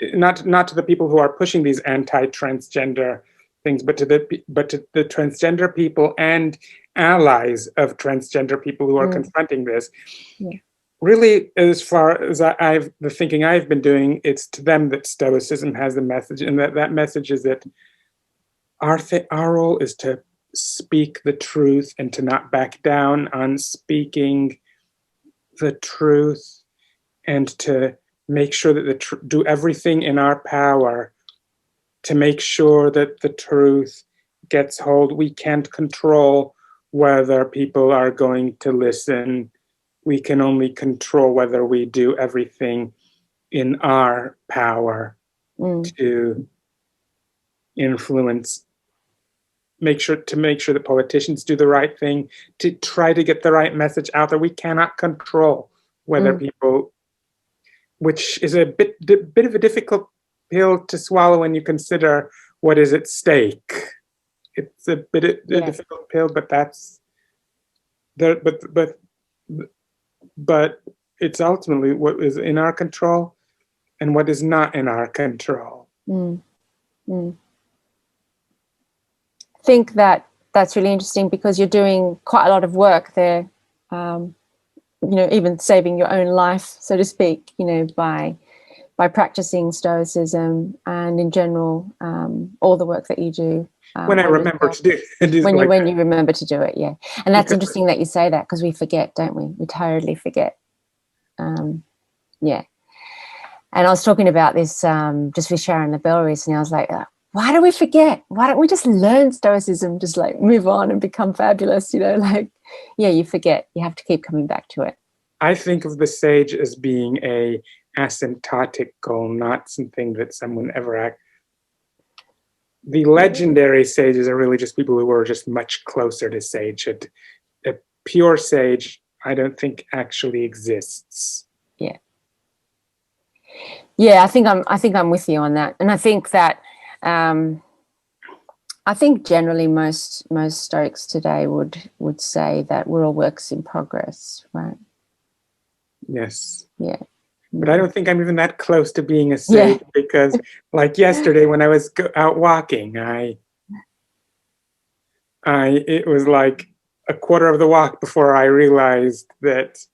not to the people who are pushing these anti-transgender things, but to the transgender people and allies of transgender people who are confronting this. Yeah. Really, as far as the thinking I've been doing, it's to them that Stoicism has the message, and that message is that our role is to speak the truth and to not back down on speaking the truth, and to make sure that do everything in our power to make sure that the truth gets hold. We can't control whether people are going to listen. We can only control whether we do everything in our power to influence, make sure that politicians do the right thing, to try to get the right message out there. We cannot control whether people, which is a bit of a difficult pill to swallow when you consider what is at stake. It's a bit of a difficult pill, but that's there. But it's ultimately what is in our control and what is not in our control. I think that's really interesting, because you're doing quite a lot of work there, even saving your own life, so to speak, by practicing Stoicism, and in general, all the work that you do. When I remember to do it. When you remember to do it, yeah. And that's interesting that you say that, because we forget, don't we? We totally forget. Yeah. And I was talking about this just with Sharon LaBelle recently. I was like, why do we forget? Why don't we just learn Stoicism, just like move on and become fabulous, you forget. You have to keep coming back to it. I think of the sage as being a asymptotic goal, not something that someone ever The legendary sages are really just people who were just much closer to sagehood. A pure sage, I don't think actually exists. Yeah. Yeah, I think I'm with you on that. And I think that I think generally most Stoics today would say that we're all works in progress, right? Yes. Yeah. But I don't think I'm even that close to being a sage, because like yesterday when I was out walking, it was like a quarter of the walk before I realized that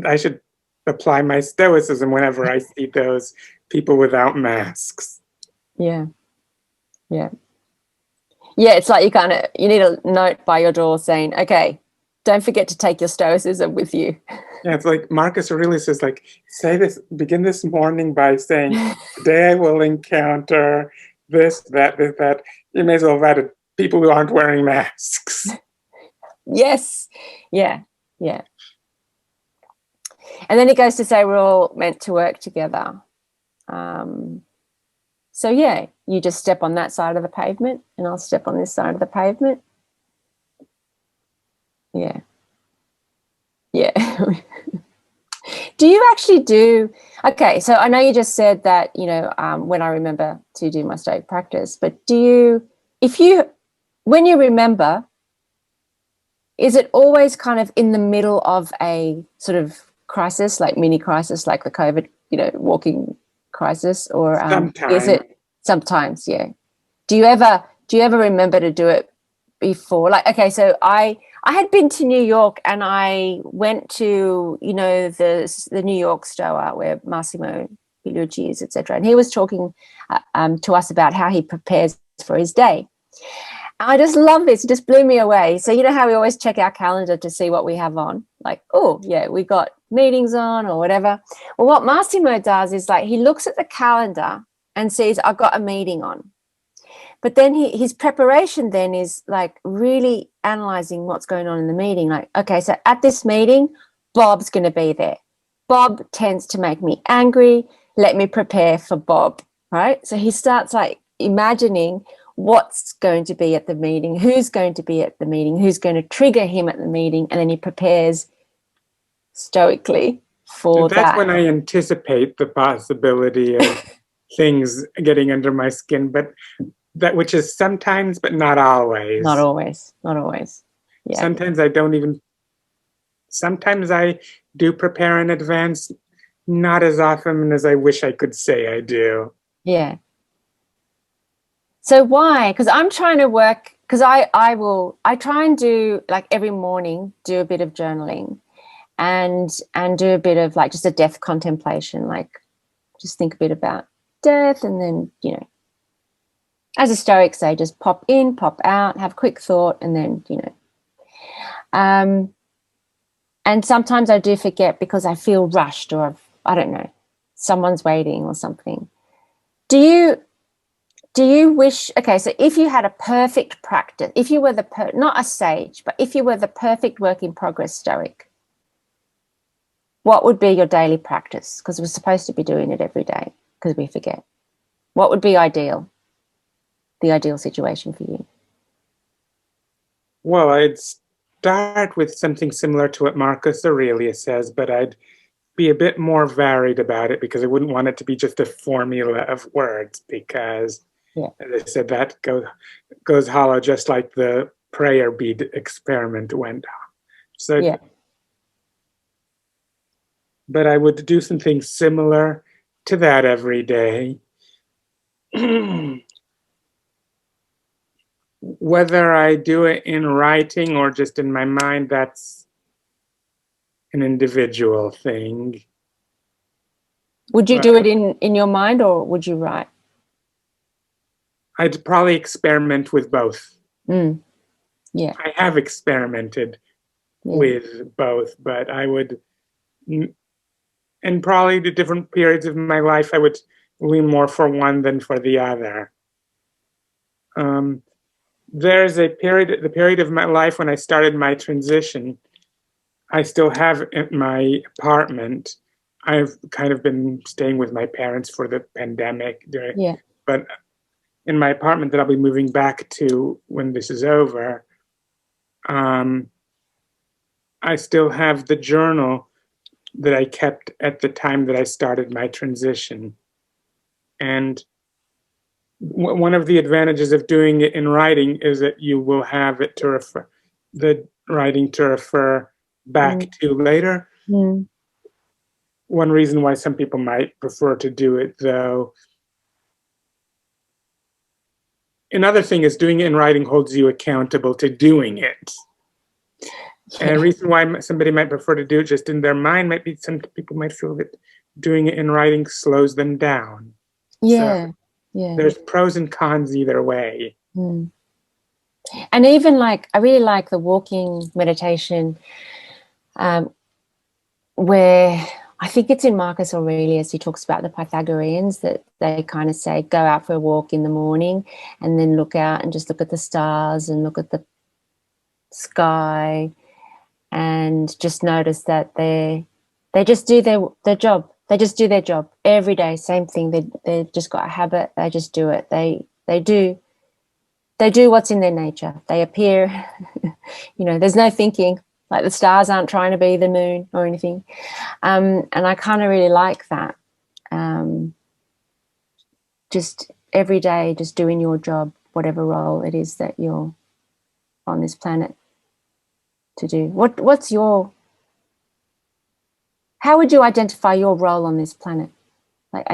I should apply my Stoicism whenever I see those people without masks. Yeah. Yeah. Yeah, it's like you need a note by your door saying, okay, don't forget to take your Stoicism with you. Yeah, it's like Marcus Aurelius says, like, begin this morning by saying, today I will encounter this, that. You may as well have added people who aren't wearing masks. Yes. Yeah. Yeah. And then it goes to say we're all meant to work together. So, yeah, you just step on that side of the pavement and I'll step on this side of the pavement. Yeah. Yeah. Do you actually do, okay, so I know you just said that, when I remember to do my Stoic practice, but when you remember, is it always kind of in the middle of a sort of crisis, like mini crisis, like the COVID, walking crisis, or is it sometimes? Yeah. Do you ever remember to do it before? Like, okay, so I had been to New York and I went to, the New York Stoa where Massimo Pigliucci is, etc. And he was talking to us about how he prepares for his day. I just love this. It just blew me away. So you know how we always check our calendar to see what we have on? Like, oh, yeah, we got meetings on or whatever. Well, what Massimo does is like he looks at the calendar and sees I've got a meeting on. But then his preparation then is like really analyzing what's going on in the meeting. Like, okay, so at this meeting, Bob's going to be there. Bob tends to make me angry. Let me prepare for Bob, right? So he starts like imagining what's going to be at the meeting, who's going to be at the meeting, who's going to trigger him at the meeting, and then he prepares stoically for That's that. when I anticipate the possibility of things getting under my skin, but that which is sometimes, but not always. Not always. Yeah. Sometimes I do prepare in advance, not as often as I wish I could say I do. Yeah. So why? Because I'm trying to work, because I try and do like every morning, do a bit of journaling and do a bit of like just a death contemplation, like just think a bit about death, and then, you know, as a Stoic say, just pop in, pop out, have a quick thought, and then, you know. And sometimes I do forget because I feel rushed, or I don't know, someone's waiting or something. Do you wish, okay, so if you had a perfect practice, if you were not a sage, but if you were the perfect work in progress Stoic, what would be your daily practice? Because we're supposed to be doing it every day because we forget. What would be ideal? The ideal situation for you? Well, I'd start with something similar to what Marcus Aurelius says, but I'd be a bit more varied about it because I wouldn't want it to be just a formula of words, because, as I said, that goes hollow, just like the prayer bead experiment went. So, but I would do something similar to that every day. Whether I do it in writing or just in my mind, that's an individual thing. Would you do it in your mind, or would you write? I'd probably experiment with both. Yeah. I have experimented with both, but I would, and probably the different periods of my life, I would lean more for one than for the other. There's the period of my life when I started my transition. I still have my apartment. I've kind of been staying with my parents for the pandemic, but in my apartment that I'll be moving back to when this is over, I still have the journal that I kept at the time that I started my transition. And one of the advantages of doing it in writing is that you will have it to refer, the writing to refer back to later. One reason why some people might prefer to do it, though, another thing is doing it in writing holds you accountable to doing it. And a reason why somebody might prefer to do it just in their mind might be some people might feel that doing it in writing slows them down. So there's pros and cons either way. And even like, I really like the walking meditation, where I think it's in Marcus Aurelius, he talks about the Pythagoreans, that they kind of say, go out for a walk in the morning and then look out and just look at the stars and look at the sky, and just notice that they just do their job. They just do their job every day, same thing. They just got a habit. They just do it. They do what's in their nature. They appear, you know, there's no thinking, like the stars aren't trying to be the moon or anything. And I kind of really like that. Just every day, just doing your job, whatever role it is that you're on this planet to do. What's your, how would you identify your role on this planet? Like,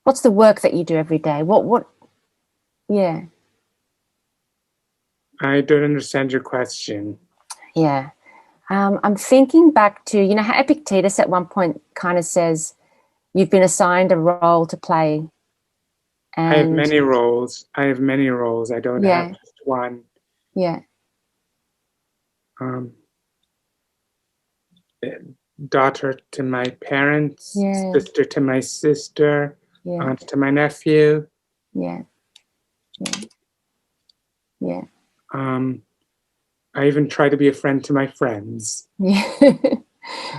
what's the work that you do every day? Yeah. I don't understand your question. Yeah. I'm thinking back to, you know, how Epictetus at one point kind of says, you've been assigned a role to play I have And many roles. I don't have just one. Yeah. Daughter to my parents, Yeah. sister to my sister, Yeah. aunt to my nephew. Yeah. Yeah. Yeah. I even try to be a friend to my friends. Yeah.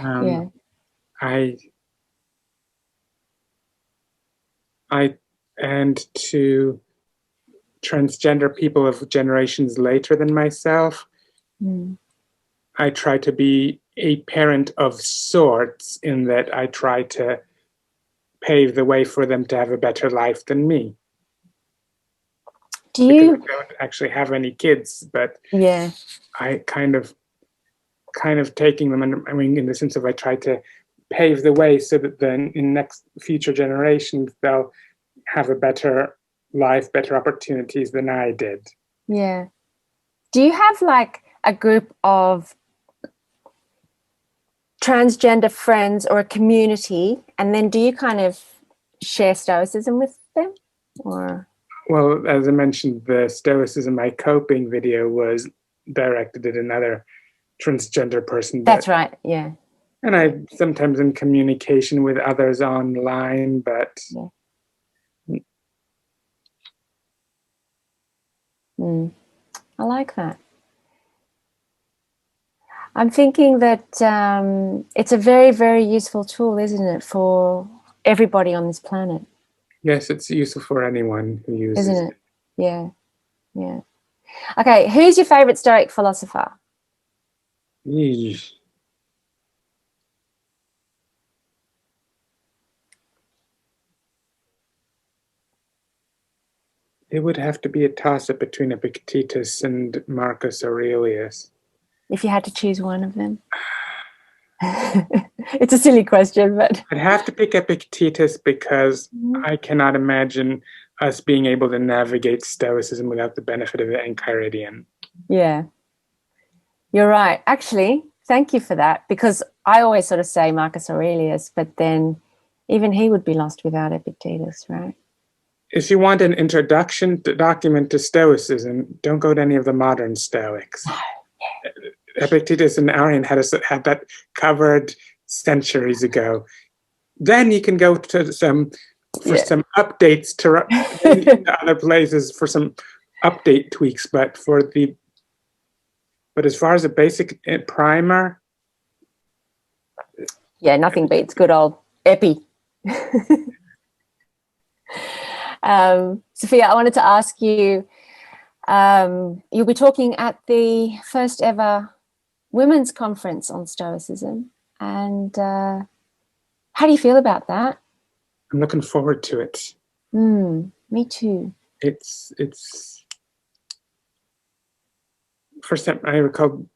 Yeah. And to transgender people of generations later than myself, I try to be a parent of sorts, in that I try to pave the way for them to have a better life than me. Because I don't actually have any kids, but I kind of taking them, and I mean, in the sense of I try to pave the way so that then in next future generations they'll have a better life, better opportunities than I did. Yeah. Do you have like a group of transgender friends or a community, and then do you kind of share Stoicism with them? Or well, as I mentioned, the Stoicism My Coping video was directed at another transgender person. That's right, yeah. And I sometimes in communication with others online, but I like that. I'm thinking that it's a very, very useful tool, isn't it, for everybody on this planet? Yes, it's useful for anyone who uses it. Isn't it? Yeah, yeah. Okay, who's your favorite Stoic philosopher? Yeesh. It would have to be a toss-up between Epictetus and Marcus Aurelius. If you had to choose one of them. It's a silly question, but I'd have to pick Epictetus because I cannot imagine us being able to navigate Stoicism without the benefit of the Enchiridion. Yeah, you're right. Actually, thank you for that, because I always sort of say Marcus Aurelius, but then even he would be lost without Epictetus, right? If you want an introduction document to Stoicism, don't go to any of the modern Stoics. Epictetus and Arrian had that covered centuries ago. Then you can go to some updates to other places for some update tweaks, but as far as a basic primer, yeah, nothing beats good old Epi. Sophia, I wanted to ask you, you'll be talking at the first ever women's conference on Stoicism, and how do you feel about that? I'm looking forward to it. Me too. It's first time I recall.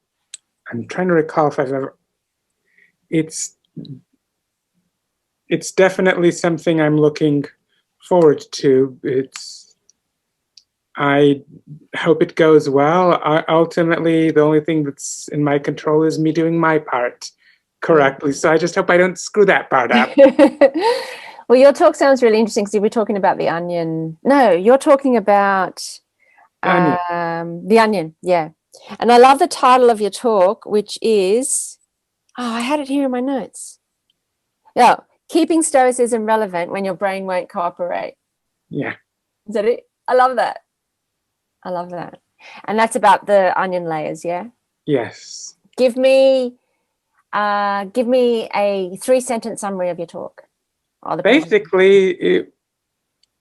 I'm trying to recall if I've ever. It's definitely something I'm looking forward to. I hope it goes well. Ultimately, the only thing that's in my control is me doing my part correctly. So I just hope I don't screw that part up. Well, your talk sounds really interesting, because you're talking about the onion. No, you're talking about the onion, yeah. And I love the title of your talk, which is, I had it here in my notes. Yeah, keeping Stoicism relevant when your brain won't cooperate. Yeah. Is that it? I love that. I love that. And that's about the onion layers, yeah? Yes. Give me a 3-sentence summary of your talk. Basically,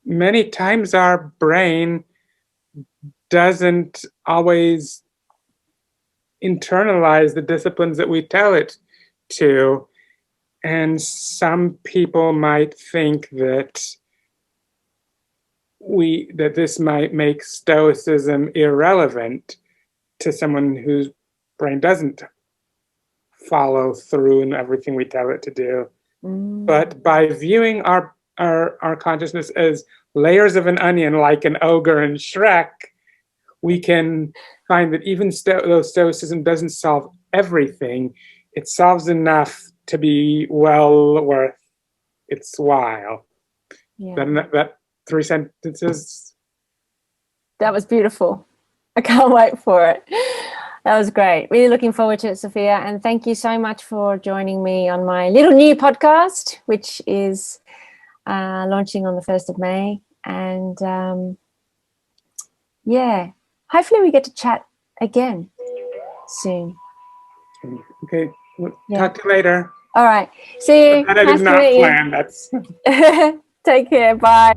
many times our brain doesn't always internalize the disciplines that we tell it to. And some people might think that this might make Stoicism irrelevant to someone whose brain doesn't follow through in everything we tell it to do. But by viewing our consciousness as layers of an onion, like an ogre in Shrek, we can find that even though Stoicism doesn't solve everything, it solves enough to be well worth its while. Yeah. That 3 sentences. That was beautiful. I can't wait for it. That was great. Really looking forward to it, Sophia. And thank you so much for joining me on my little new podcast, which is launching on the 1st of May. And yeah, hopefully we get to chat again soon. Okay, we'll talk to you later. All right. See you. That I did not plan. That's Take care. Bye.